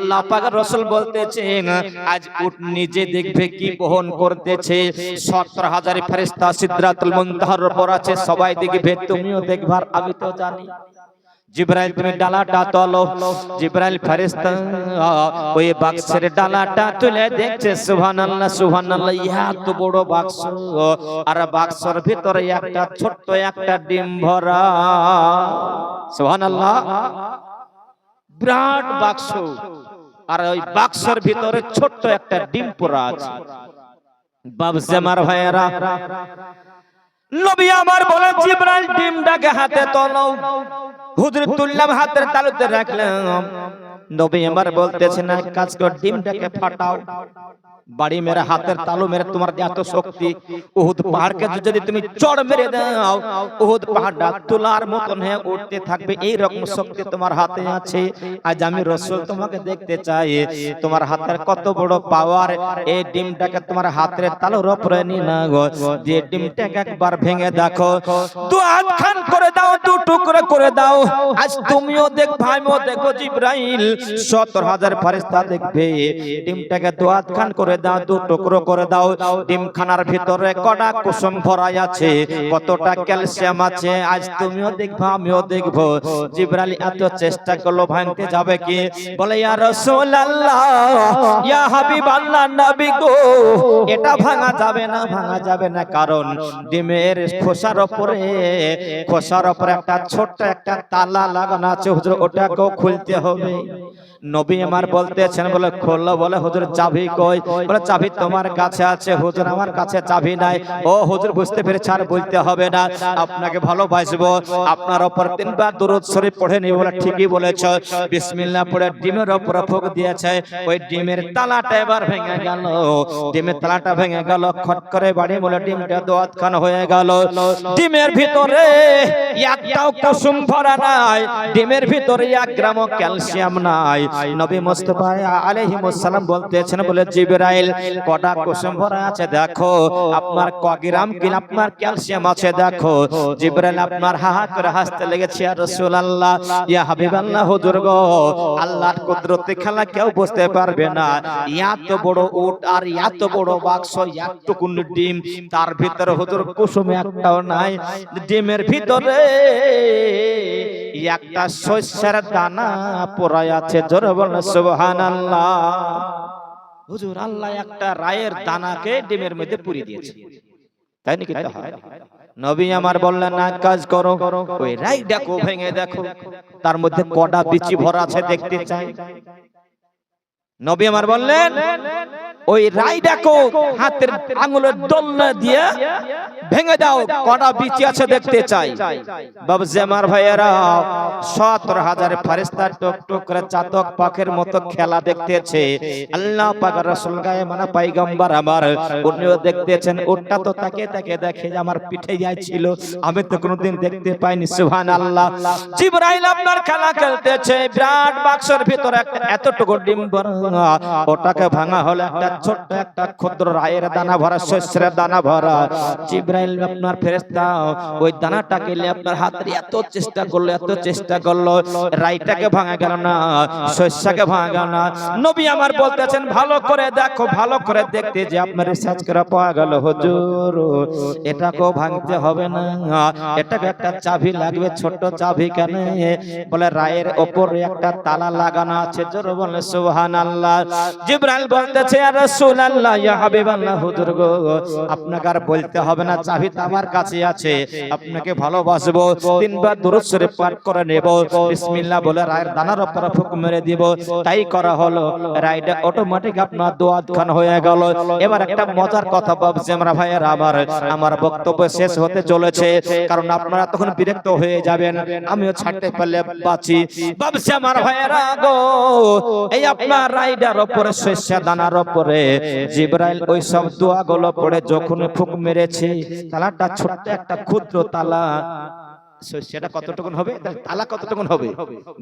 আল্লাহ পাক রাসূল বলতেছেন আজ উট নিজে দেখবে কি বহন করতেছে 70,000 ফেরেশতা সিদরাতুল মুনতাহার উপর আছে সবাই দেখবে তুমিও দেখবার আমি তো জানি জিবরাইল তুমি ডালাটা তোলো জিবরাইল ফেরেশতা ওই বাক্সের ডালাটা তুলে দেখছে সুবহানাল্লাহ সুবহানাল্লাহ এত বড় বাক্স আর বাক্সের ভিতরে একটা ছোট্ট একটা ডিম ভরা সুবহানাল্লাহ বিরাট বাক্স আর ওই বাক্সের ভিতরে ছোট্ট একটা ডিম পড়া আছে বাবসে আমার ভাইয়েরা নবী আমার বলে জিবরাইল ডিমটাকে হাতে তোলো হুজুর তুললাম হাতের তালুতে রাখলাম নবী আমার বলতেছেন এক কাজ কর ডিমটাকে ফাটাও বাড়ি মেরে হাতের তালু মেরে তোমার এত শক্তি উহুদ পাহাড়কে যদি তুমি চড় মেরে দাও উহুদ পাহাড়টা তুলার মতন হয়ে উঠতে থাকবে এই রকম শক্তি তোমার হাতে আছে আজ আমি রাসূল তোমাকে দেখতে চাই তোমার হাতের কত বড় পাওয়ার এই ডিমটাকে তোমার হাতের তালুর উপরে নিয়ে নাও যে ডিমটাকে একবার ভেঙে দেখো দু হাত খান করে দাও দু টুকরো করে দাও আজ তুমিও দেখবে আমিও দেখো জিবরাইল 70,000 ফেরেশতা দেখবে ডিমটাকে দু হাত খান করে দাও দু টুকরো করে দাও ডিমখানার ভিতরে কটা কুসুম ভরা আছে কতটা ক্যালসিয়াম আছে আজ তুমিও দেখবে আমিও দেখব জিবরাইল এত চেষ্টা করলো ভাঙতে যাবে কি বলে ইয়া রাসূলুল্লাহ ইয়া হাবিবাল্লাহ নবী গো এটা ভাঙা যাবে না কারণ ডিমের খোসার উপরে একটা ছোট্ট একটা তালা লাগানো আছে হুজুর ওটাকেও খুলতে হবে নবী আমার বলতেছেন বলে খোলো বলে হুজুর চাবি কই বলে চাবি তোমার কাছে আছে হুজুর আমার কাছে চাবি নাই ও হুজুর বুঝতে পেরেছি আর বলতে হবে না আপনাকে ভালোবাসবো আপনার উপর তিনবার দরুদ শরীফ পড়ে নি বলে ঠিকই বলেছো বিসমিল্লাহ পড়ে ডিমের উপর ফুঁক দিয়েছে ওই ডিমের তালাটা এবার ভেঙে গেল ডিমের তালাটা ভেঙে গেল খট করে বাড়ি বলে ডিমটা দোয়াতখান হয়ে গেল ডিমের ভিতরে একটাও কুসুম ভরা নাই ডিমের ভিতরে 1 গ্রামও ক্যালসিয়াম নাই নবী মুস্তাফা আলাইহিস সালাম বলতেছেন বলে জিবরাইল কটা কুসুম ভরা আছে দেখো আপনার ক গ্রাম কি আপনার ক্যালসিয়াম আছে দেখো জিবরাইল আপনার হা হা করে হাসতে লেগেছে ইয়া রাসূলুল্লাহ ইয়া হাবিবাল্লাহ হুজুর গো আল্লাহর কুদরতে খেলা কেউ বুঝতে পারবে না এত বড় উট আর এত বড় বাক্স এতটুকু ডিম তার ভিতরে হুজুর কুসুম একটাও নাই ডিমের ভিতরে একটা শস্যের দানা পড়ে আছে জোরে বলেন সুবহানাল্লাহ হুজুর আল্লাহ একটা রায়ের দানাকে ডিমের মধ্যে পুরিয়ে দিয়েছে তাই নাকি তা হয় নবী আমার বললেন না কাজ করো ওই রাইটাকে ভেঙে দেখো তার মধ্যে কটা বিচি ভরা আছে দেখতে চাই নবী আমার বললেন ওই রাইটাকে হাতের আঙ্গুলের দোলনা দিয়ে ভেঙে দাও কটা বিচি আছে দেখতে চাই বাবজি আমার ভাইয়েরা 70,000 ফেরেশতা টক টক করে চাতক পাখির মতো খেলা দেখতেছে আল্লাহ পাক রাসূল গায়ে মানে পয়গম্বর আমার উনিও দেখতেছেন ওটা তো তাকে দেখে যে আমার পিঠে যাইছিল আমি তো কোনোদিন দেখতে পাইনি সুবহানাল্লাহ জিবরাইল আপনার খেলা খেলতেছে বিরাট বাক্সের ভিতরে একটা এতটুকু ডিম ভরা ওটাকে ভাঙা হলো একটা ছোট্ট একটা ক্ষুদ্র রায়ের দানা ভরা শস্যের দানা ভরা জিবরাইল আপনার ফেরেশতা ওই দানাটাকে নিয়ে আপনার হাতে এত চেষ্টা করলো রাইটাকে ভাঙা গেল না শস্যকে ভাঙা গেল না নবী আমার বলতেছেন ভালো করে দেখো ভালো করে দেখতে যে আপনার রিসার্চ করা পাওয়া গেল হুজুর এটাকেও ভাঙতে হবে না এটাকে একটা চাবি লাগবে ছোট চাবি কেন বলে রায়ের উপরে একটা তালা লাগানো আছে জোরে বলে সুবহানাল্লাহ জিবরাইল বলতেছে ইয়া রাসূলুল্লাহ ইয়া হাবিবাল্লাহ হুজুর গো আপনাকে আর বলতে হবে না চাবি তো আমার কাছে আছে আপনাকে ভালোবাসবো তিনবার দরুদ শরীফ পাঠ করে নেব বিসমিল্লাহ বলে রায়ের দানার উপর ফুঁক মেরে দিব তাই করা হলো রায়টা অটোমেটিক আপনার দোয়াতখান হয়ে গেল এবার একটা মজার কথা বাবজি আমরা ভাইয়েরা আমার বক্তব্য শেষ হতে চলেছে কারণ আপনারা তখন বিরক্ত হয়ে যাবেন আমিও ছাড়তে পারলে বাঁচি বাবজি আমার ভাইয়েরা গো এই আপনার রাইডার উপরে শস্য দানার উপরে জিবরাইল ওই সব দোয়াগুলো পড়ে যখন ফুঁক মেরেছে তালাটা ছোট্ট একটা ক্ষুদ্র তালা সেটা কতটুকুন হবে তালা কতটুকুন হবে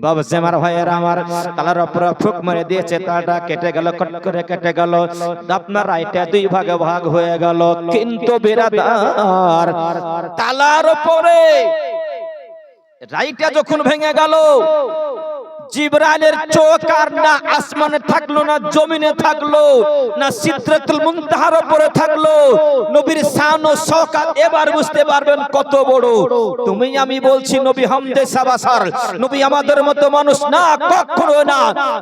বাবা আমার ভাইয়েরা আমার তালার উপর ফুঁক মেরে দিয়েছে তালাটা কেটে গেল কট করে কেটে গেল আপনার রাইটা দুই ভাগে ভাগ হয়ে গেল কিন্তু বিরাদার তালার উপরে রাইটা যখন ভেঙে গেল জিবরাইলের চোখ আর না আসমানে থাকলো না জমিনে থাকলো না সিদরাতুল মুনতাহার উপরে থাকলো। নবীর শান ও শওকত এবার বুঝতে পারবেন কত বড়। তুমি আমি বলছি নবী হামদে সাবাসার, নবী আমাদের মতো মানুষ না, কখনো না।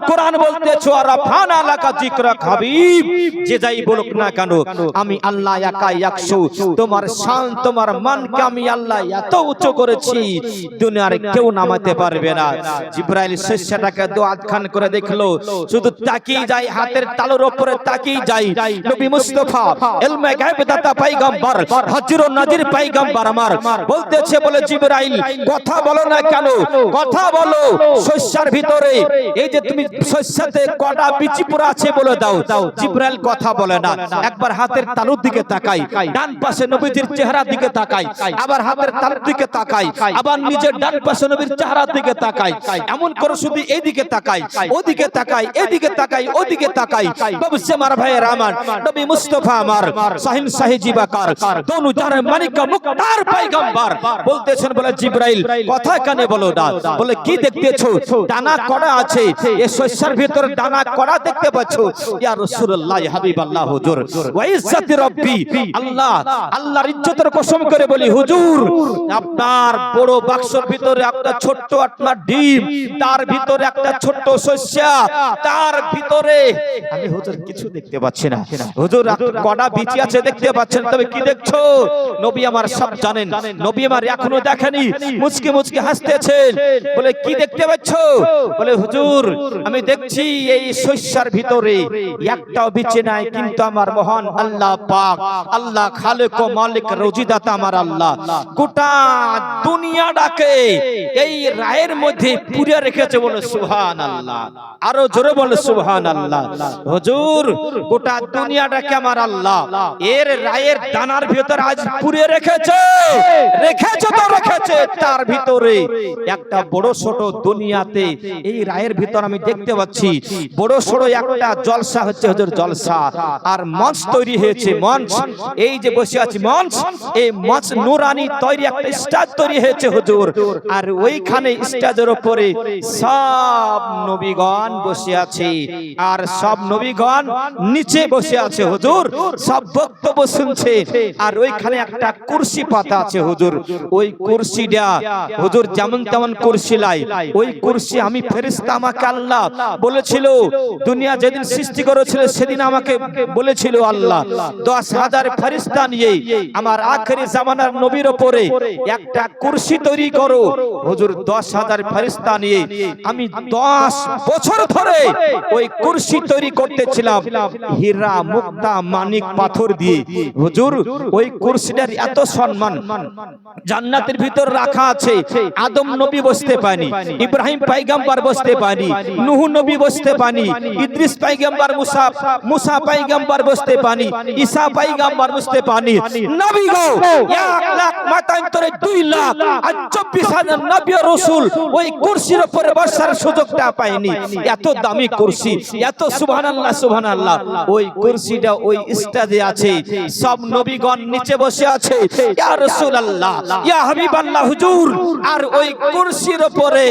কোরআন বলতেছে আরাফানা লাকা যিকরা হাবিব, যে যাই বলুক না কেন আমি আল্লাহ একাই একশো। তোমার শান তোমার মানকে আমি আল্লাহ এত উঁচু করেছি দুনিয়ার কেউ নামাতে পারবে না। জিবরাইল শিষ্যটাকে দোয়াত খান করে দেখলো, শুধু তাকিয়ে যায়, হাতের তালুর উপরে তাকিয়ে যায়। নবী মুস্তাফা ইলমে গায়ব দাতা পয়গম্বর হাজির ও নাজির পয়গম্বর আমার বলতেছে, বলে জিবরাইল কথা বলো না কেন, কথা বলো। শস্যের ভিতরে এই যে তুমি শস্যতে কটা বিচি পড়ে আছে বলে দাও। জিবরাইল কথা বলে না, একবার হাতের তালুর দিকে তাকাই, ডান পাশে নবীজির চেহারার দিকে তাকাই, আবার হাতের তালুর দিকে তাকাই, আবার নিজের ডান পাশে নবীর চেহারার দিকে তাকাই, এমন করে শুধু এইদিকে তাকাই, ওদিকে তাকাই, এদিকে তাকাই, ওদিকে তাকাই। বাবুসে আমার ভাইয়ের আমার নবী মুস্তাফা আমার শাহিন শাহী জিবাকার দোনো জাহানের মালিক মুক্তার পয়গম্বর বলতেছেন, বলে জিবরাইল কথা কানে বলো না। বলে কি দেখতেছো? দানা কড়া আছে, এই শস্যের ভিতর দানা কড়া দেখতে পাচ্ছো? ইয়া রাসূলুল্লাহ হাবিবাল্লাহ হুজুর, ওয়া ইজ্জতি রব্বি, আল্লাহ আল্লাহর ইজ্জতের কসম করে বলি হুজুর, আপনার বড় বাক্সর ভিতরে একটা ছোট্ট আপনার ডিম, তার ভিতরে একটা ছোট্ট শস্য, তার ভিতরে আমি হুজুর কিছু দেখতে পাচ্ছি না। হুজুর কড়া বিচি আছে দেখতে পাচ্ছেন, তবে কি দেখছো? নবী আমার সব জানেন, নবী আমার এখনো দেখেনি, মুচকি মুচকি হাসতেছেন। বলে কি দেখতে পাচ্ছো? বলে হুজুর আমি দেখছি এই শস্যের ভিতরে একটাও বিচি নাই, কিন্তু আমার মহান আল্লাহ পাক, আল্লাহ খালেক ও মালিক রজিদাতা আমার আল্লাহ গোটা দুনিয়াটাকে এই রায়ের মধ্যে পুরে রেখেছে। বলে সুবহানাল্লাহ, আরো জোরে বলে সুবহানাল্লাহ। হুজুর গোটা দুনিয়াটাকে আমার আল্লাহ এর রায়ের দানার ভিতর আজ পুরে রেখেছে, রেখেছে তো রেখেছে। তার ভিতরে একটা বড় ছোট দুনিয়াতে এই রায়ের ভিতর আমি দেখতে পাচ্ছি বড় ছোট একটা জলসা হচ্ছে হুজুর, জলসা। আর মঞ্চ তৈরি হয়েছে, মঞ্চ এই যে বসে আছি মঞ্চ, এই মঞ্চ নুরানি তৈরি একটা স্টেজ তৈরি হয়েছে হুজুর। আর ওইখানে স্টেজের উপরে সব নবীগণ বসে আছে, আর সব নবীগণ নিচে বসে আছে হুজুর, সব বক্তব্য শুনছে। আর ওইখানে একটা কুরসি পাতা আছে হুজুর, ওই কুরসিটা হুজুর যেমন তেমন কুরসি লাই, ওই কুরসি আমি ফেরেশতা আমাকে আল্লাহ বলেছিল, দুনিয়া যেদিন সৃষ্টি করেছিল সেদিন আমাকে বলেছিল আল্লাহ 10,000 ফেরেশতা নিয়ে আমার আখেরি জামানার নবীর উপরে একটা কুরসি তৈরি করো। হুজুর 10,000 ফেরেশতা নিয়ে আমি 10 বছর ধরে ওই কুরসি তৈরি করতেছিলাম হীরা মুক্তা মানিক পাথর দিয়ে। হুজুর ওই কুরসিটার এত সম্মান, জান্নাতের ভিতর রাখা আছে। আদম নবী বসতে পারেনি, ইব্রাহিম পয়গম্বর বসতে পারেনি, নূহ নবী বসতে পারেনি, ইদ্রিস পয়গম্বর, মুসা পয়গম্বর বসতে পারেনি, ঈসা পয়গম্বর বসতে পারেনি। নবী গো 1 লাখ মাতান্তরে 2 লাখ আর 24,000 নবী ও রাসূল ওই কুরসির উপরে বসার সুযোগটা পায়নি। এত দামি কুরসি, এত সুবহানাল্লাহ সুবহানাল্লাহ। ওই কুরসিটা ওই স্টেজে আছে, সব নবীগণ নিচে বসে আছে। ইয়া রাসূলুল্লাহ, ইয়া হাবিবাল্লাহ হুজুর, আর ওই কুরসির উপরে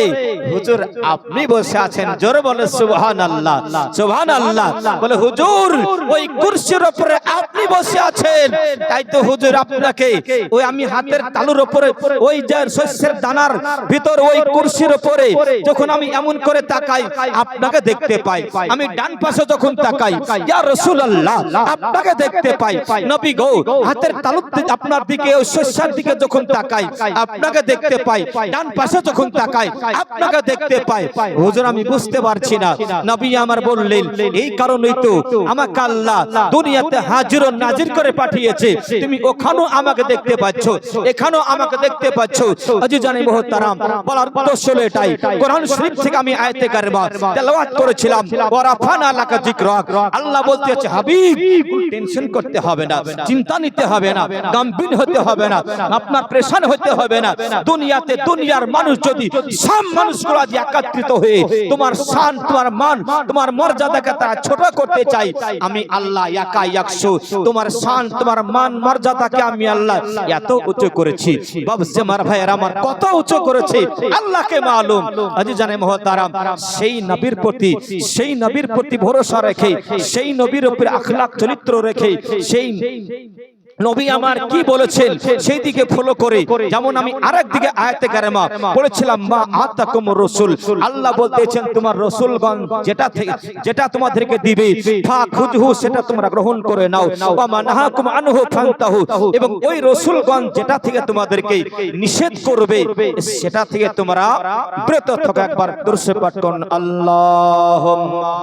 হুজুর আপনি বসে আছেন। জোরে বলে সুবহানাল্লাহ সুবহানাল্লাহ। বলে হুজুর ওই কুরসির উপরে আপনি বসে আছেন, তাই তো হুজুর আপনাকে ওই আমি হাতের তালুর উপরে ওই যে শস্যের দানার ভিতর ওই কুরসির উপরে যখন আমি এমন করে তাকাই আপনাকে দেখতে পাই, আমি ডান পাশে যখন তাকাই ইয়া রাসূলুল্লাহ আপনাকে দেখতে পাই। নবী গো হাতের তালুর আপনার দিকে ওই শস্যের দিকে যখন তাকাই আপনাকে দেখতে পাই, ডান পাশে যখন তাকাই আপনাকে দেখতে পাই। হুজুর আমি বুঝতে পারছি না। নবী আমার বললেন এই কারণেই তো আমাকে আল্লাহ দুনিয়াতে হাজির ও নাজির করে পাঠিয়েছে। তুমি ওখানেও আমাকে দেখতে পাচ্ছ, এখানেও আমাকে দেখতে পাচ্ছ। আজিজানে মুহতারাম, বলার উদ্দেশ্য হলো এটাই। কোরআন শরীফ থেকে আমি আয়াতে কারিমা তেলাওয়াত করেছিলাম, ওয়া রাফানা লাকা যিকরাক। আল্লাহ বলতেছে হাবিব টেনশন করতে হবে না, চিন্তা নিতে হবে না, গম্ভীর হতে হবে না, আপনার প্রেশান হতে হবে না। দুনিয়াতে দুনিয়ার মানুষ যদি সব মানুষগুলো আজ একত্রিত হয়ে তোমার শান, তোমার মান, তোমার মর্যাদাকে তারা ছোট করতে চাই, আমি আল্লাহ একা একশো তোমার শান, তোমার মান, মর্যাদাকে আমি আল্লাহ এত উঁচু করেছি। বাবুজি আমার ভাইয়ের আমার কত উঁচু করেছে আল্লাহকে মালুম। আজি জান বাজানে মহতারাম, সেই নবীর প্রতি ভরসা রেখে, সেই নবীর উপরে আখলাক চরিত্র রেখে, সেই নবী আমার কি বলেছেন সেই দিকে ফলো করে, যেমন আমি আরেক দিকে আয়াতে কারিমা পড়েছিলাম, মা আতাকুমুর রাসূল, আল্লাহ বলতেছেন তোমার রাসূলগণ যেটা তোমাদেরকে দিবে ফাখুযহু, সেটা তোমরা গ্রহণ করে নাও, ওয়া মানহাকুম আনহু ফান্তাহু, এবং ওই রাসূলগণ যেটা থেকে তোমাদেরকে নিষেধ করবে সেটা থেকে তোমরা বিরত থাকো। একবার দরুদ পাঠ করুন, আল্লাহুম্মা।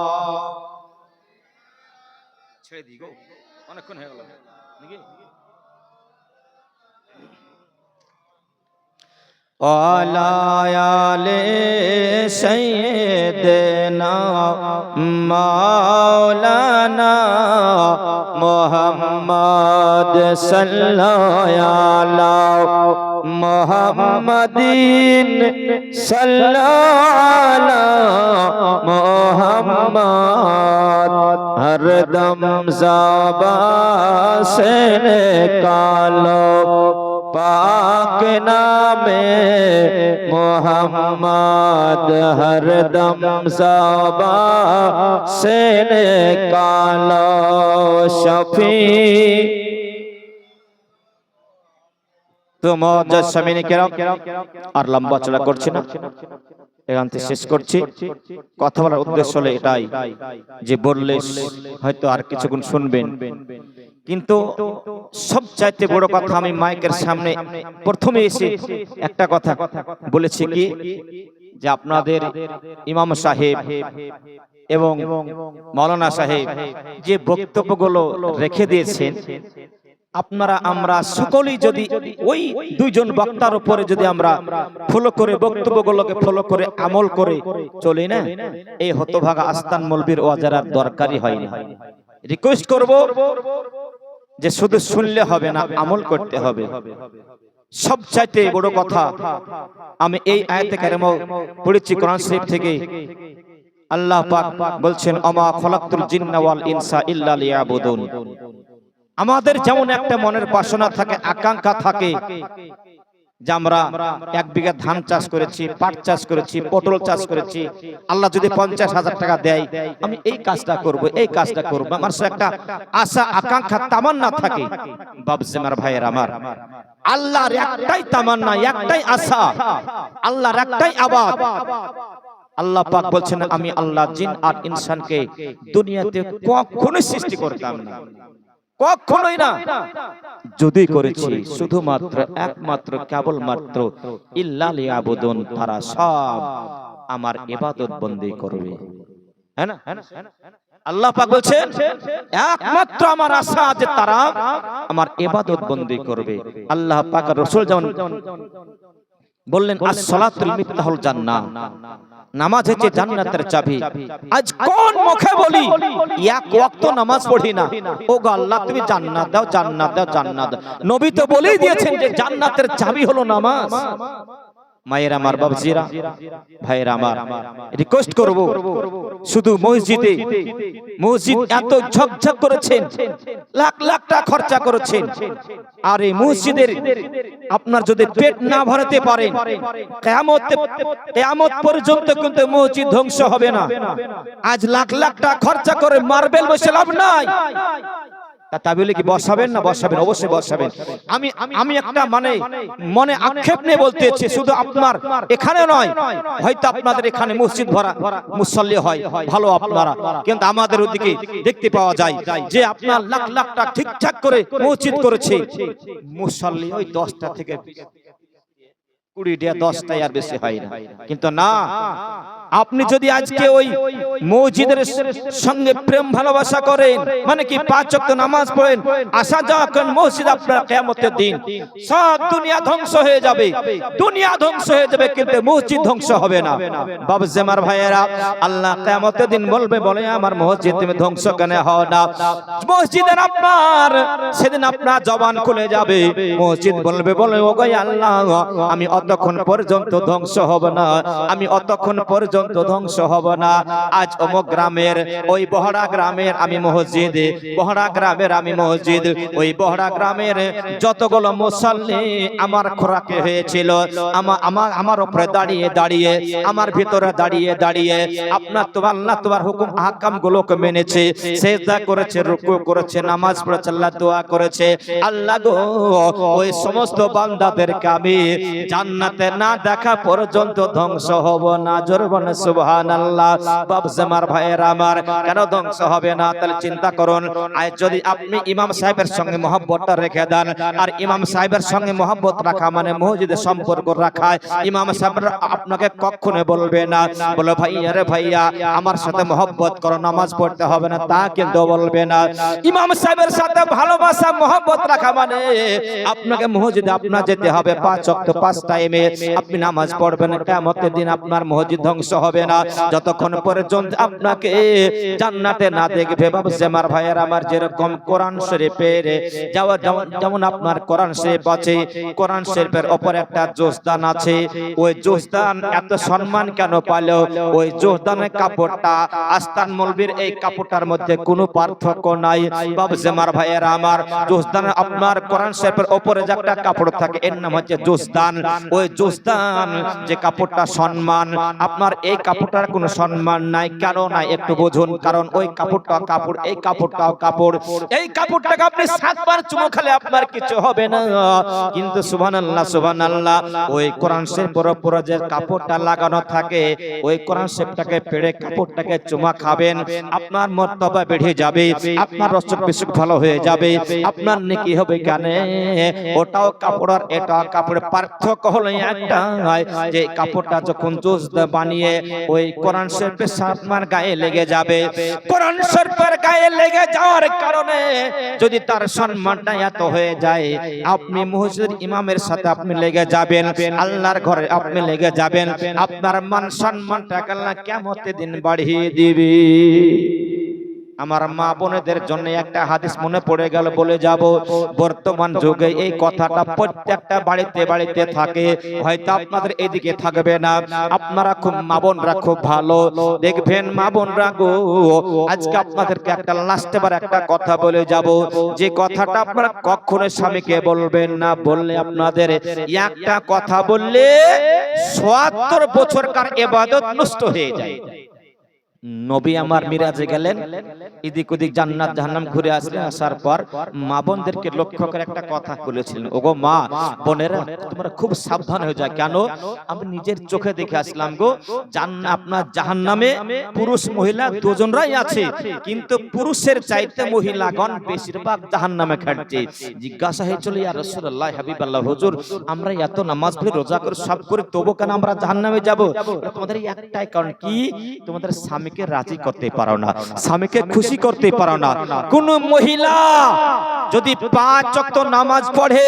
ছেড়ে দিই গো, অনেকক্ষণ হয়ে গেল নাকি? আলায়ালে সাইয়্যিদিনা মাওলানা মুহাম্মদ সাল্লাল্লাহু আলা মুহাম্মাদিন সাল্লাল্লাহু মুহাম্মদ, হরদম ज़बां से निकालो पाक नामे मोहम्मद, हरदम ज़बां से निकालो शफी। তো মুজাসসিমিন কিরাম, আর লম্বা চলা করছি না, এখান থেকে শেষ করছি। কথা বলার উদ্দেশ্য হলো এটাই যে বললে হয়তো আর কিছুক্ষণ শুনবেন, কিন্তু সবচাইতে বড় কথা আমি মাইকের সামনে প্রথমে এসে একটা কথা বলেছি কি, যে আপনাদের ইমাম সাহেব এবং মাওলানা সাহেব যে বক্তব্যগুলো রেখে দিয়েছেন, আপনারা আমরা সকলেই যদি ওই দুইজন বক্তার উপরে যদি আমরা ফলো করে বক্তব্যগুলোকে ফলো করে আমল করে চলি না, এই হতভাগা আস্তান মৌলবীর ওয়াজের আর দরকারই হয় না। রিকোয়েস্ট করব যে শুধু শুনলে হবে না, আমল করতে হবে। সবচাইতে বড় কথা আমি এই আয়াতে কারিমা পড়েছি কোরআন শরীফ থেকে, আল্লাহ পাক বলছেন, আমা খলাকতুল জিন্না ওয়াল ইনসা ইল্লা লিয়াবুদুন। আমাদের যেমন একটা মনের বাসনা থাকে, আকাঙ্ক্ষা থাকে, যে আমরা 1 বিঘা ধান চাষ করেছি, পাট চাষ করেছি, পটল চাষ করেছি, আল্লাহ যদি 50,000 টাকা দেয় আমি এই কাজটা করব, এই কাজটা করব, আমার সে একটা আশা আকাঙ্ক্ষা তামান্না থাকে। বাবজিমার ভাইয়ের আমার, আল্লাহর একটাই তামান্না, একটাই আশা, আল্লাহর একটাই আবাদ। আল্লাহ পাক বলছেন, আমি আল্লাহ জিন আর ইনসানকে দুনিয়াতে কখনো সৃষ্টি করতাম না, কখনোই না, যদি করেছি শুধুমাত্র একমাত্র কেবলমাত্র ইল্লা লিয়াবুদুন, তারা সব আমার ইবাদত বন্দেগী করবে। হ্যাঁ না? আল্লাহ পাক বলছেন একমাত্র আমার আশা যে তারা আমার ইবাদত বন্দেগী করবে। আল্লাহ পাক রাসূল যেমন বললেন, আস-সালাতুল মিফতাহুল জান্নাহ, নামাজ হচ্ছে জান্নাতের চাবি। আজ কোন মুখে বলি এক ওয়াক্ত নামাজ পড়ি না, ও গো আল্লাহ তুমি জান্নাত দাও, জান্নাত দাও, জান্নাত দাও। নবী তো বলেই দিয়েছেন যে জান্নাতের চাবি হলো নামাজ। মায়ের আমার, বাবজিরা, ভাইয়ের আমার, রিকোয়েস্ট করব, শুধু মসজিদ এত ঝকঝক করেছেন, লাখ লাখ টাকা খরচা করেছেন, আর এই মসজিদের আপনার যদি পেট না ভরাতে পারেন, কিয়ামত পর্যন্ত কিন্তু মসজিদ ধ্বংস হবে না। আজ লাখ লাখ টাকা খরচা করে মার্বেল বসে লাভ নাই। তাবিলে কি বসাবেন না? বসাবেন, অবশ্যই বসাবেন। আমি একটা মনে আক্ষেপ নিয়ে বলতেছি, শুধু আপনার এখানে নয়, হয়তো আপনাদের এখানে মসজিদ ভরা মুসল্লি হয়, ভালো আপনারা, কিন্তু আমাদের ওদিকে দেখতে পাওয়া যায় যে আপনার লাখ লাখ টাকা ঠিকঠাক করে মসজিদ করেছে, মুসল্লি ওই 10টা থেকে 20টা, 10টাই আর বেশি হয় না। কিন্তু না, আপনি যদি আজকে ওই মসজিদের সঙ্গে প্রেম ভালোবাসা করেন, মানে কি 5 ওয়াক্ত নামাজ পড়েন, আসা যাওয়া করেন মসজিদ, আপনার কিয়ামতের দিন সব দুনিয়া ধ্বংস হয়ে যাবে, দুনিয়া ধ্বংস হয়ে যাবে, কিন্তু মসজিদ ধ্বংস হবে না। বাবজিমার ভাইয়েরা, আল্লাহ কিয়ামতের দিন বলবে, বলে আমার মসজিদ তুমি ধ্বংস কেন হও না? মসজিদের আপনার সেদিন আপনার জবান খুলে যাবে, মসজিদ বলবে, বলে ও গো আল্লাহ, আমি অতক্ষণ পর্যন্ত ধ্বংস হব না, আমি অতক্ষণ পর্যন্ত ধ্বংস হব না। আজ আজ অমুক গ্রামের ওই বহড়া গ্রামের আমি মসজিদ, বহড়া গ্রামের আমি মসজিদ, ওই বহড়া গ্রামের যতগুলো মুসল্লি আমার খোরাকে হয়েছিল, আমার উপরে দাঁড়িয়ে দাঁড়িয়ে, আমার ভিতরে দাঁড়িয়ে দাঁড়িয়ে আপনার আল্লাহ তোমার হুকুম আহকাম গুলোকে মেনেছে, সেজদা করেছে, রুকু করেছে, নামাজ পড়েছে, আল্লাহ দোয়া করেছে। আল্লাহ গো ওই সমস্ত বান্দাদেরকে আমি জান্নাতে না দেখা পর্যন্ত ধ্বংস হব না। জোরে বলেন সুবহানাল্লাহ। বাবজামার ভাইয়েরা আমার, কেন ধ্বংস হবে না? তাহলে চিন্তা করুন, আজ যদি আপনি ইমাম সাহেবের সঙ্গে মহব্বতটা রেখে দেন, আর ইমাম সাহেবের সঙ্গে মহব্বত রাখা মানে মসজিদে সম্পর্ক রাখা, ইমাম সাহেব আপনাকে কখনো বলবে না বলে ভাইয়া রে ভাইয়া আমার সাথে মহব্বত করো, নামাজ পড়তে হবে না, তা কিন্তু বলবে না। ইমাম সাহেবের সাথে ভালোবাসা মহব্বত রাখা মানে আপনাকে মসজিদে আপনার যেতে হবে, 5 ওয়াক্ত 5 টাইমে আপনি নামাজ পড়বেন। কিয়ামতের দিন আপনার মসজিদ ধ্বংস হবে না যতক্ষণ পর্যন্ত আপনাকে জান্নাতে না দেখবে। বাবুজামার ভাইয়ের আমার, যেরকম কোরআন শরীফের যেমন আপনার কোরআন শরীফ আছে, কোরআন শরীফের উপর একটা জোসদান আছে, ওই জোসদান এত সম্মান কেন পাইল? ওই জোসদানের কাপড়টা আস্তান মৌলবীর এই কাপড়টার মধ্যে কোনো পার্থক্য নাই। বাবুজামার ভাইয়েরা আমার, জোসদান আপনার কোরআন শরীফের উপরে যে একটা কাপড় থাকে এর নাম হচ্ছে জোসদান। ওই জোসদান যে কাপড়টা সম্মান, আপনার এই কাপড়টার কোনো সম্মান নাই। কেন নাই একটু বুঝুন। কারণ ওই কাপড়টা কাপড়, এই কাপড়টাও কাপড়। এই কাপড়টাকে আপনি 7 বার চুমু খেলে আপনার কিছু হবে না, কিন্তু সুবহানাল্লাহ সুবহানাল্লাহ ওই কোরআন শরীফের উপরে যে কাপড়টা লাগানো থাকে, ওই কোরআন শরীফটাকে পেড়ে কাপড়টাকে চুমা খাবেন, আপনার মর্তবা বেড়ে যাবে, আপনার রসক বিসুক ভালো হয়ে যাবে, আপনার নেকি হবে। কেন? ওটাও কাপড় আর এটাও কাপড়ের পার্থক্য হলো একটা, যে কাপড়টা যখন জোস বানিয়ে ওই কোরআন শরীফের আপনার গায়ে লেগে যাবে, কোরআন শরীফের গায়ে লেগে যাওয়ার কারণে যদি তার সম্মানটা এত হয়ে যায়, আপনি মসজিদের ইমামের সাথে আপনি লেগে যাবেন, আল্লাহর ঘরে আপনি লেগে যাবেন, আপনার মান সম্মানটা আল্লাহ কিয়ামতের দিন বাড়িয়ে দিবে। আমার মা বোনেদের জন্য একটা হাদিস মনে পড়ে গেল, বলে যাব। বর্তমান যুগে এই কথাটা প্রত্যেকটা বাড়িতে বাড়িতে থাকে, হয়তো আপনাদের এদিকে থাকবে না। আপনারা খুব মা বোনরা খুব ভালো দেখবেন, মা বোনরা গো, আজকে আপনাদেরকে একটা লাস্টে বার একটা কথা বলে যাব, যে কথাটা আপনারা কখনো স্বামীকে বলবেন না। বললে আপনাদের একটা কথা বললে ৭০ বছরকার ইবাদত নষ্ট হয়ে যায়। নবী আমার মিরাজে গেলেন, এদিক ওদিক জান্নাত জাহান্নাম ঘুরে আসলেন, আসার পর মা বোনদেরকে লক্ষ্য করে একটা কথা বলেছিলেন, ওগো মা বোনেরা তোমরা খুব সাবধান হয়ে যায়। কেন? আমি নিজের চোখে দেখে আসলাম গো, জান্নাত আপনার জাহান্নামে পুরুষ মহিলা দুজনরাই আছে, কিন্তু পুরুষের চাইতে মহিলাগণ বেশিরভাগ জাহান্নামে খাটছে। জিজ্ঞাসা হয়েছিল, ইয়া রাসূলুল্লাহ হাবিবাল্লাহ হুজুর, আমরা এত নামাজ পড়ি রোজা করে সব করে, তবু কেন আমরা জাহান্নামে যাব? তোমাদের একটাই কারণ, কি? তোমাদের স্বামীকে রাজি করতে পারো না, স্বামীকে খুশি করতে পারো না। কোন মহিলা যদি 5 ওয়াক্ত নামাজ পড়ে,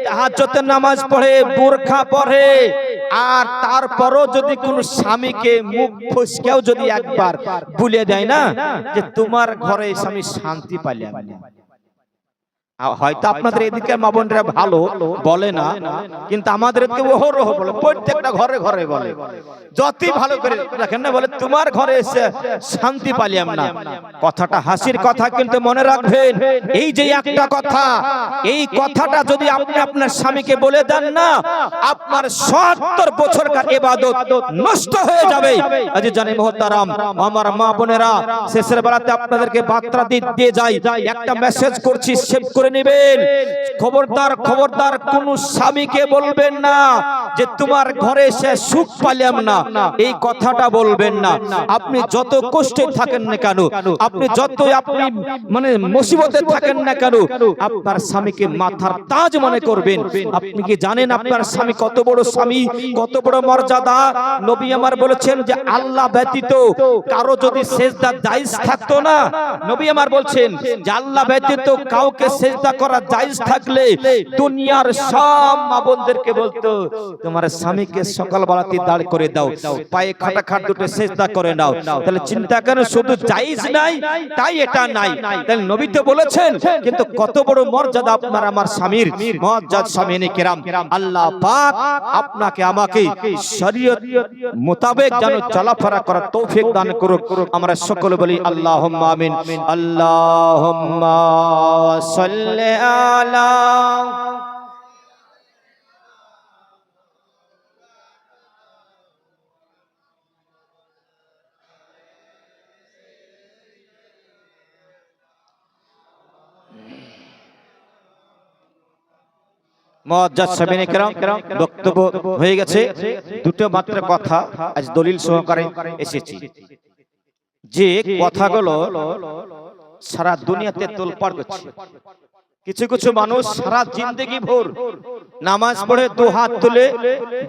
তাহাজ্জুদের নামাজ পড়ে, বোরখা পরে, আর তারপরও যদি কোন স্বামীকে মুখ ফসকেও যদি একবার বলে দেয় না যে তোমার ঘরে স্বামী শান্তি পাইলাম না, হয়তো আপনাদের এদিকে মা বোনরা ভালো বলে না, কিন্তু আমাদের এদিকে ওহরহ বলে, প্রত্যেকটা ঘরে ঘরে বলে, যতই ভালো করে রাখেন না বলে তোমার ঘরে এসে শান্তি পাইলাম না। কথাটা হাসির কথা, কিন্তু মনে রাখবেন এই যে একটা কথা, এই কথাটা যদি আপনি আপনার স্বামীকে বলে দেন না, আপনার ৭০ বছরকার ইবাদত নষ্ট হয়ে যাবে। আজ জানি মুহতারাম আমার মা বোনেরা, শেষের বেলাতে আপনাদেরকে বার্তা দিয়ে যাই, একটা মেসেজ করছি, সেভ করে নেবেন। খবরদার খবরদার কোন স্বামীকে বলবেন না যে তোমার ঘরে এসে সুখ পাইলাম না, এই কথাটা বলবেন না। আপনি যত কষ্টে থাকেন না কেন, আপনি যতই আপনি মানে মুসিবতে থাকেন না কেন, আপনার স্বামীকে মাথার তাজ মনে করবেন। আপনি কি জানেন আপনার স্বামী কত বড় স্বামী, কত বড় মর্যাদা? নবী আমার বলেছেন যে আল্লাহ ব্যতীত কারো যদি সেজদা জায়েজ থাকতো না, নবী আমার বলছেন যে আল্লাহ ব্যতীত কাউকে সেজদা সেজদা করা জায়েজ থাকলে দুনিয়ার সব মা বোনদেরকে বলতো তোমার স্বামীকে সকালবেলাতে দাঁড় করে দাও, পায়ে খাটাখাট দুটো সেজদা করে নাও। তাহলে চিন্তা করেন, শুধু জায়েজ নাই তাই এটা নাই, তাহলে নবী তো বলেছেন, কিন্তু কত বড় মর্যাদা আপনার আমার স্বামীর। মুআজ্জাজ সামিনে কেরাম, আল্লাহ পাক আপনাকে আমাকে শরীয়ত মোতাবেক যেন চলাফেরা করার তৌফিক দান করুক। আমরা সকলে বলি আল্লাহুম্মা আমিন। আল্লাহুম্মা সাল্লি আলা মুআজ্জাজ সামিনে কেরাম, বক্তব্য হয়ে গেছে। দুটো মাত্র কথা আজ দলিল সহকারে এসেছি, যে কথাগুলো সারা দুনিয়াতে তোলপাড় করছে। কিছু কিছু মানুষ সারা জিন্দেগি ভোর নামাজ পড়ে দু হাত তুলে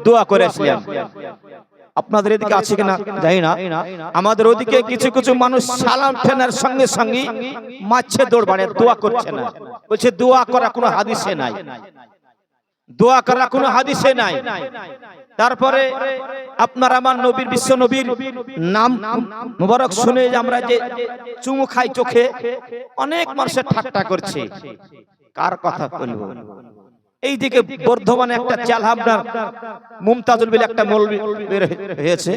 দোয়া করে আসলেন। আপনাদের এদিকে আছে কিনা জানি না, আমাদের ওদিকে কিছু কিছু মানুষ সালাম ফেনার সঙ্গে সঙ্গে মারছে দৌড় বাড়ে, দোয়া করছে না, বলছে দোয়া করা কোনো হাদিসে নাই, দোয়া করা কোনো হাদিসে নাই। তারপরে আপনার আমার নবীর, বিশ্ব নবীর নাম মুবারক শুনে আমরা যে চুমু খাই চোখে, অনেক মানুষের ঠাট্টা করছে। কার কথা বলবো? এইদিকে বর্ধমানে একটা চাল আপনার মুমতাজুল বলে একটা মৌলবি বের হয়েছে,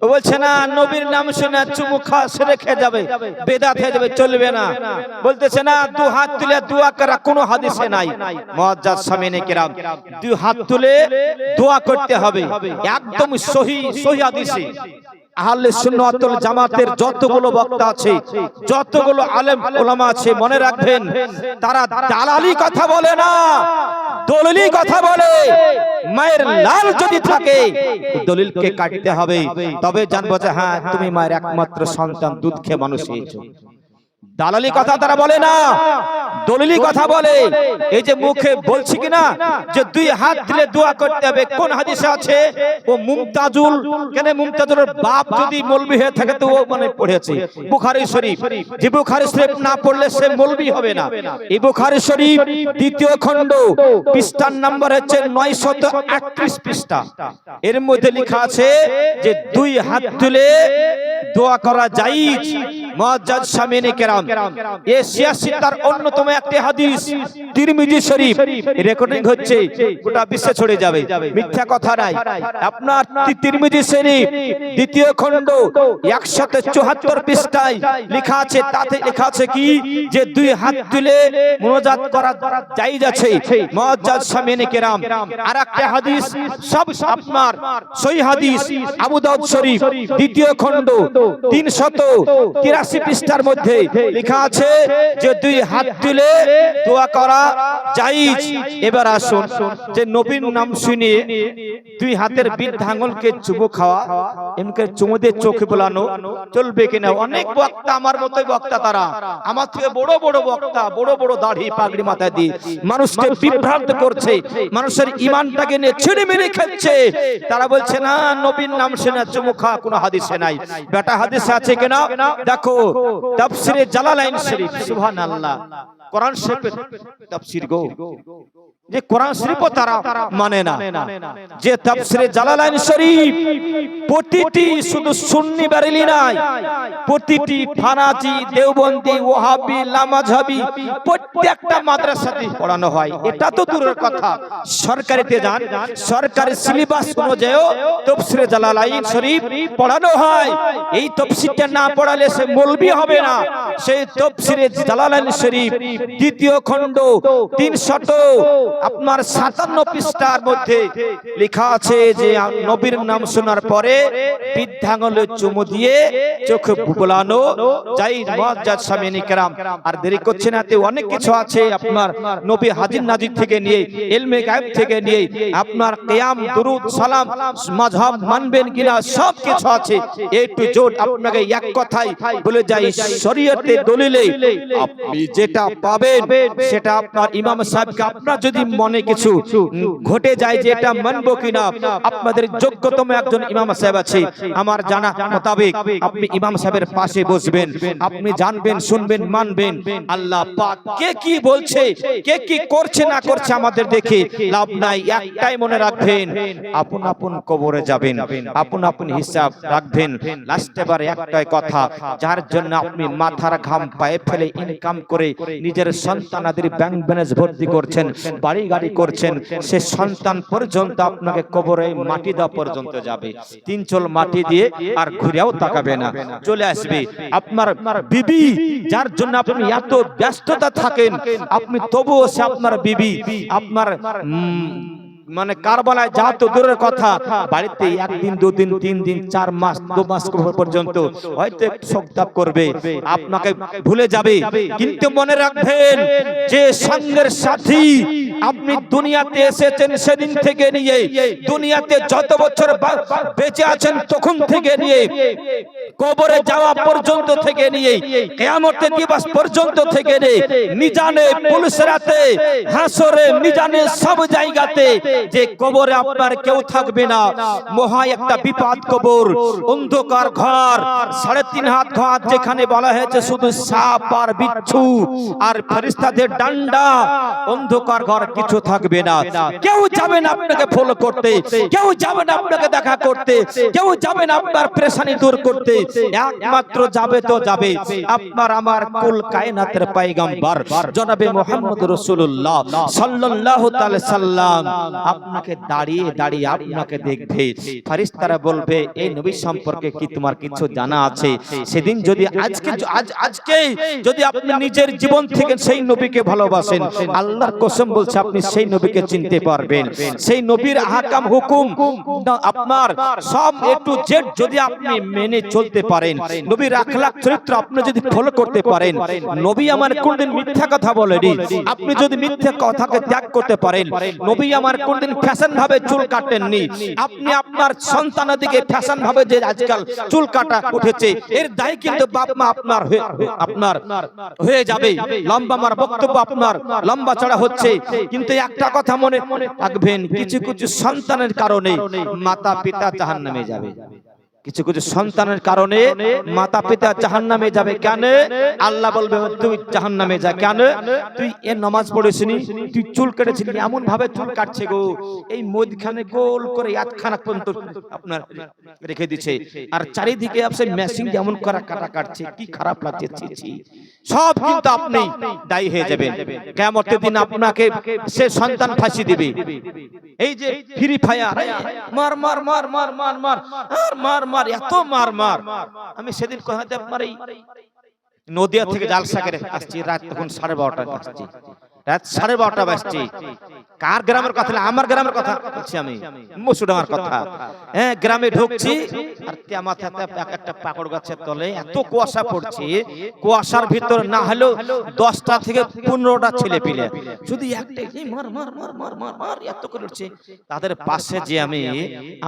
ও বলছে না নবীর নাম শুনে চুমু খাওয়া সেরে খেয়ে যাবে, বেদাত হয়ে যাবে, চলবে না। বলতেছে না দু হাত তুলে দোয়া করা কোনো হাদিসে নাই। মুআজ্জাজ সামিনে কেরাম, দুই হাত তুলে দোয়া করতে হবে, একদম সহি হাদিসে। আহলে সুন্নাত ওয়াল জামাতের যতগুলো বক্তা আছে, যতগুলো আলেম উলামা আছে, মনে রাখবেন তারা দালালি কথা বলে না, দলিলি কথা বলে। মায়ের লাল যদি থাকে দলিলকে কাটতে হবে, তবে জানবো যে হ্যাঁ তুমি মায়ের একমাত্র সন্তান, দুধ খেয়ে মানুষ হয়েছো। দালালি কথা তারা বলে না, দলিলি কথা বলে। এই যে মুখে বলছি কিনা যে দুই হাত দিলে দোয়া করতে হবে, কোন হাদিসে আছে? ও মুমতাজুল, কেন মুমতাজুলের বাপ যদি মৌলবি হয়ে থাকে তো ও মানে পড়েছে বুখারী শরীফ, যে বুখারী শরীফ না পড়লে সে মৌলবি হবে না। এই বুখারী শরীফ দ্বিতীয় খণ্ড পৃষ্ঠার নাম্বার হচ্ছে 938 পৃষ্ঠা, এর মধ্যে লেখা আছে যে দুই হাত তুলে দোয়া করা জায়েজ। মুআজ্জাজ সামিনে কেরাম, এই 86 তার অন্যতম একটি হাদিস তিরমিজি শরীফ, রেকর্ডিং হচ্ছে, গোটা বিশ্বে ছড়িয়ে যাবে, মিথ্যা কথা নাই। আপনার তিরমিজি শরীফ দ্বিতীয় খণ্ড 174 পৃষ্ঠায় লেখা আছে, তাতে লেখা আছে কি যে দুই হাত তুলে মুনাজাত করা জায়েজ আছে। মুআজ্জাজ সামিনে কেরাম, আরেকটা হাদিস সব আপনার সহিহ হাদিস আবু দাউদ শরীফ দ্বিতীয় খণ্ড 383 পৃষ্ঠার মধ্যে লেখা আছে যে দুই হাত তুলে দোয়া করা জায়েজ। এবার আসুন যে নবীর নাম শুনে দুই হাতের বৃদ্ধ আঙ্গুলকে চুমু খাওয়া, এমকে চুমু দিয়ে চোখে বোলানো চলবে কিনা? অনেক বক্তা, আমার মতোই বক্তা, তারা আমার থেকে বড় বড় বক্তা, বড় বড় দাড়ি পাগড়ি মাথায় দিয়ে মানুষকে বিভ্রান্ত করছে, মানুষের ঈমানটাকে নিয়ে ছিঁড়ে মেরে খেলছে। তারা বলছে না নবীর নাম শুনে চুমু খাওয়া কোনো হাদিসে নাই। বেটা হাদিসে আছে কিনা দেখো, তাফসীরে জালালাইন শরীফ, সুবহানাল্লাহ, কোরআন শরীফের তাফসীর গো, যে কোরআন শরীফও তারা মানে না, যে তাফসীরে জালালাইন শরীফ প্রতিটি শুধু সুন্নি বারেলি নাই, প্রতিটি ফারাজি, দেওবন্দি, ওয়াহাবি, লামাযহাবি প্রত্যেকটা মাদ্রাসাতে পড়ানো হয়। এটা তো দূরের কথা, সরকারিতে যান, সরকারি সিলেবাস অনুযায়ী তাফসীরে জালালাইন শরীফ পড়ানো হয়। এই তাফসীরটা না পড়ালে সে মৌলবি হবে না। সেই তাফসীরে জালালাইন শরীফ দ্বিতীয় খণ্ড 357 পৃষ্ঠার মধ্যে লেখা আছে যে নবীর নাম শোনার পরে বৃদ্ধাঙ্গুলে চুমু দিয়ে চোখ বোলানো জায়েজ। মুআজ্জাজ সামিনে কেরাম, আর দেরি করছে না, তে অনেক কিছু আছে আপনার নবী হাজির নাজির থেকে নিয়ে, ইলমে গায়ব থেকে নিয়ে, আপনার কিয়াম, দুরুদ, সালাম, মাযহাব মানবেন কিনা সব কিছু আছে। এ টু জেড আপনাকে এক কথাই বলে যাই, শরীয়ত শরীয়তে দলিলে আপনি যেটা পাবেন সেটা আপনার ইমাম সাহেবকে আপনার যদি মনে কিছু ঘটে যায় যে এটা মানবো কিনা, আপনাদের যোগ্যতম একজন ইমাম সাহেব আছে, আমার জানা মোতাবেক আপনি ইমাম সাহেবের পাশে বসবেন, আপনি জানবেন, শুনবেন, মানবেন। আল্লাহ পাক কে কি বলছে, কে কি করছে না করছে আমাদের দেখে লাভ নাই। একটাই মনে রাখবেন, আপন আপন কবরে যাবেন, আপন আপন হিসাব রাখবেন। লাস্টে বার একটাই কথা, যার জন্য আপনি মাথার ঘাম পায়ে ফেলে ইনকাম করে নিজের সন্তানাদের ব্যাংক ব্যালেন্স ভর্তি করছেন, বাড়ি গাড়ি করছেন, সে সন্তান পর্যন্ত আপনাকে কবরে মাটি দেওয়া পর্যন্ত যাবে, 3 চোল মাটি দিয়ে আর ঘুরেও তাকাবে না, চলে আসবে। আপনার বিবি, যার জন্য আপনি এত ব্যস্ততা থাকেন, আপনি তবুও সে আপনার বিবি আপনার মানে কারবালায় যা তো দূরের কথা, বাড়িতে 1 দিন 2 দিন 3 দিন 4 মাস 2 মাস পর্যন্ত হয়তো একটু শোকতাপ করবে, আপনাকে ভুলে যাবে। কিন্তু মনে রাখবেন, যে সঙ্গের সাথী আপনি দুনিয়াতে এসেছেন সেদিন থেকে নিয়ে দুনিয়াতে যত বছর বেঁচে আছেন তখন থেকে নিয়ে কবরে যাওয়া পর্যন্ত থেকে নিয়ে কিয়ামতের দিবস পর্যন্ত থেকে নিয়ে মিজানে, পুলসিরাতে, হাসরে, মিজানে, সব জায়গাতে যে কবরে আপনার কেউ থাকবে না। মহা একটা বিপদ কবর, অন্ধকার ঘর, 3.5 হাত ঘর, যেখানে বলা হয়েছে শুধু সাপ আর বিচ্ছু আর ফেরেশতাদের ডান্ডা, অন্ধকার ঘর, কিছু থাকবে না। কেউ যাবে না আপনাকে ফলো করতে, কেউ যাবে না আপনাকে দেখা করতে, কেউ যাবে না আপনার পেরেশানি দূর করতে। একমাত্র যাবে তো যাবে আপনার আমার কুল কায়নাতের পয়গম্বর জনাবে মুহাম্মদ রাসূলুল্লাহ সাল্লাল্লাহু তাআলা সাল্লাম আপনাকে দাঁড়িয়ে দাঁড়িয়ে আপনাকে দেখবে। ফেরেশতারা বলবে, এই নবী সম্পর্কে কি তোমার কিছু জানা আছে? সেদিন যদি আজকে যদি আপনি নিজের জীবন থেকে সেই নবীকে ভালোবাসেন, আল্লাহর কসম বলছে আপনি সেই নবীকে চিনতে পারবেন। সেই নবীর আহকাম হুকুম আপনার সব এ টু জেড যদি আপনি মেনে চলতে পারেন, নবীর আখলাক চরিত্র আপনি যদি ফলো করতে পারেন, নবী আমার কোনদিন মিথ্যা কথা বলেনি, আপনি যদি মিথ্যা কথাকে ত্যাগ করতে পারেন, নবী আমার কোনদিন ফ্যাশন ভাবে চুল কাটেননি, আপনি আপনার সন্তানাদিকে ফ্যাশন ভাবে যে আজকাল চুল কাটা উঠেছে, এর দায় কিন্তু বাপ মা আপনার হয়ে যাবে। লম্বা আমার বক্তব্য আপনার লম্বা চড়া হচ্ছে, কিন্তু একটা কথা মনে রাখবেন, কিছু কিছু সন্তানের কারণে মাতা পিতা জাহান্নামে যাবে। কিছু কিছু সন্তানের কারণে মাতা পিতা জাহান্নামে যাবে। কেন? আল্লাহ বলবে তুই জাহান্নামে যা। কেন? তুই এ নামাজ পড়েছিস, তুই চুল কেটেছিস, এমন ভাবে চুল কাটছে গো, এই মধ্যখানে গোল করে একখানা পর্যন্ত আপনার রেখে দিচ্ছে, আর চারিদিকে আপনি মেশিন যেমন করা কাটা কাটছে, কি খারাপ লাগছে। সব কিন্তু আপনি দায়ী হয়ে যাবেন। কিয়ামতের দিন আপনাকে সে সন্তান ফাঁসি দিবে। এই যে ফ্রি ফায়ার, মার মার মার মার মার মার আর মার মার, এত মার মার। আমি সেদিন কথাতে আপনার এই নদিয়া থেকে জালসাগরে আসছি, রাত তখন 12:30 আসছি, রাত 12:30 বাজছে। কার গ্রামের কথা? আমার গ্রামের কথা বলছি আমি, মুসুডামার কথা। হ্যাঁ, গ্রামে ঢুকছি আর মাথাতে একটা পাকড় গাছের তলে এত কুয়াশা পড়ছে, কুয়াশার ভিতর না হলেও 10টা থেকে 15টা ছেলে পিলে শুধু একটাই মার মার মার মার মার মার এত করে উঠছে। তাদের পাশে যে আমি,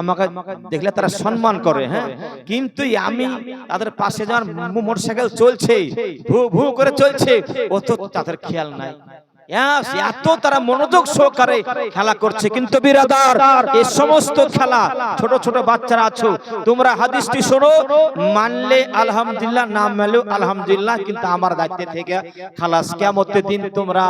আমাকে দেখলে তারা সম্মান করে, হ্যাঁ, কিন্তু আমি তাদের পাশে যাওয়ার মোটরসাইকেল চলছে, ভু ভু করে চলছে, ও তো তাদের খেয়াল নাই। এত তারা মনোযোগ সহকারে খেলা করছে। কিন্তু বিরাদার, এই সমস্ত খেলা, ছোট ছোট বাচ্চারা আছো, তোমরা হাদিসটি শোনো, মানলে আলহামদুলিল্লাহ, না মানলেও আলহামদুলিল্লাহ, কিন্তু আমার দায়িত্ব থেকে খালাস। কিয়ামতের দিন তোমরা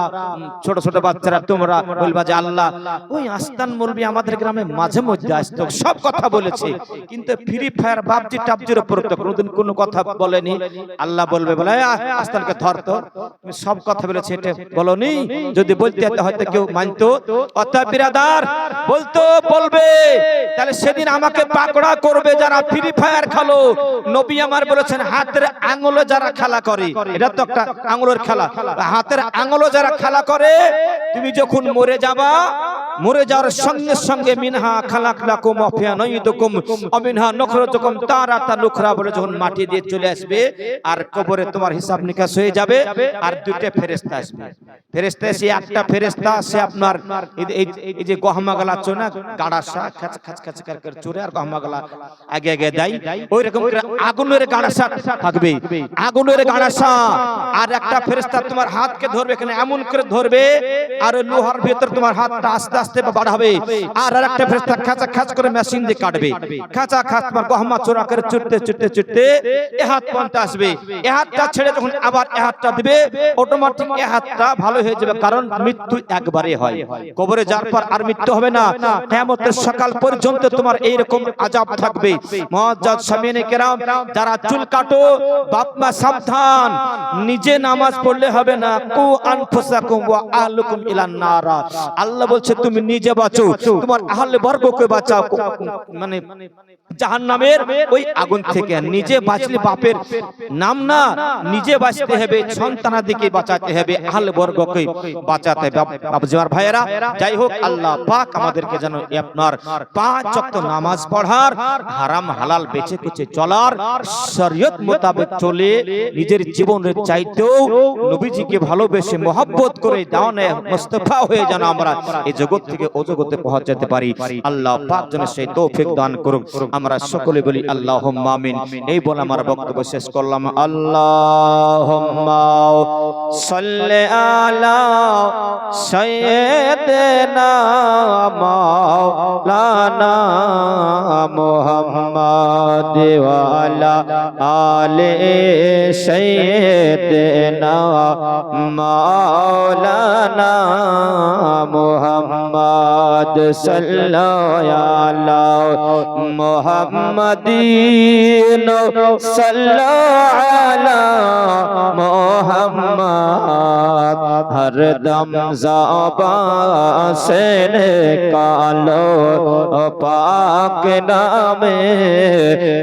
ছোট ছোট বাচ্চারা তোমরা বলবা যে আল্লাহ, ওই আস্তান মৌলবি আমাদের গ্রামে মাঝে মধ্যে আসতো, সব কথা বলেছে, কিন্তু ফ্রি ফায়ার বাপজি টাপজির উপর তো কোনোদিন কোনো কথা বলেনি। আল্লাহ বলবে, বলে আস্তানকে ধরতো, সব কথা বলেছে, এটা বলনি। যদি বলতে হয়তো কেউ মানতো। অর্থাৎ বিরাদার বলবে, তাহলে সেদিন আমাকে পাকড়া করবে যারা ফ্রি ফায়ার খেলো। নবী আমার বলেছেন, হাতের আঙ্গুলে যারা খেলা করে, এটা তো একটা আঙ্গুলের খেলা, হাতের আঙ্গুলে যারা খেলা করে, তুমি যখন মরে যাবা মরে যাওয়ার সঙ্গে সঙ্গে মিনহা খালাকনাকুম ওয়া ফিহা নুঈদুকুম ওয়া মিনহা নুখরিজুকুম তারাতান উখরা বলে যখন মাটি দিয়ে চলে আসবে আর কবরে তোমার হিসাব নিকাশ হয়ে যাবে আর দুইটা ফেরেশতা আসবে। ফেরেশতা এসে একটা ফেরেশতা সে আপনার এই যে গহমা গলা চোনা গাড়াসা খাচ খাচ খাচ করে চোরে আর গহমা গলা আগে আগে দেয় ওই রকম করে আগুনের গাড়াসা থাকবে, আগুনের গাড়াসা। আর একটা ফেরেশতা তোমার হাতকে ধরবে, এখানে এমন করে ধরবে আর লোহার ভিতর তোমার হাতটা আস্তে আস্তে বাড়াবে। আর আরেকটা ফেরেশতা খাঁচা খাঁচ করে মেশিন দিয়ে কাটবে, খাঁচা খাঁচ তোমার গহমা চোরা করে চুটতে চুটতে চুটতে এ হাত পর্যন্ত আসবে। এ হাতটা ছেড়ে যখন আবার এ হাতটা দিবে অটোমেটিক এ হাতটা ভালো হয়ে যাবে, কারণ মৃত্যু একবারে হয়। কবরে যাওয়ার পর আর মৃত্যু হবে না, কিয়ামতের সকাল পর্যন্ত তোমার এই রকম আযাব থাকবে। মুআজ্জাজ সামিনে কেরাম, যারা চুল কাটো বাপ মা সাবধান, নিজে নামাজ পড়লে হবে না। কু আনফুসাকুম ওয়া আহলুকুম ইলান নার। আল্লাহ বলছে তুমি নিজে বাঁচো, তোমার আহলে বর্গকে বাঁচাও মানে জাহান্নামের ওই আগুন থেকে। নিজে বাঁচলে বাপের নাম না, নিজে বাঁচতে হবে, সন্তানাদিকে বাঁচাতে হবে, আহলে বর্গকে বাঁচাতে হবে। বাবুজির ভাইয়েরা, যাই হোক আল্লাহ পাক আমাদেরকে যেন আপনার 5 ওয়াক্ত নামাজ পড়ার, হারাম হালাল বেঁচে কুচে চলার, শরীয়ত মোতাবেক চলে নিজের জীবনের চাইতেও নবীজিকে ভালোবেসে মহব্বত করে দাওয়ানে মুস্তাফা হয়ে যেন আমরা এই জগৎ থেকে ও জগতে পৌঁছাতে পারি। আল্লাহ পাক যেন সেই তৌফিক দান করুক। আমরা সকলে বলি আল্লাহুম্মা আমিন। এই বলে আমার বক্তব্য শেষ করলাম। আল্লাহুম্মা সাল্লি আলা সাইয়্যিদিনা মাওলানা মুহাম্মাদ ওয়া আলা আলি সাইয়্যিদিনা মাওলানা মুহাম্মাদ সাল্লাল্লাহু আলা মুহাম্মাদিন সাল্লাল্লাহু আলা মুহাম্মাদ। হরদম ज़बान से निकालो पाक नामे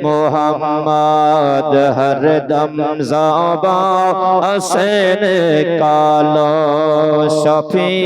मुहम्मद। हरदम ज़बान से निकालो शफी।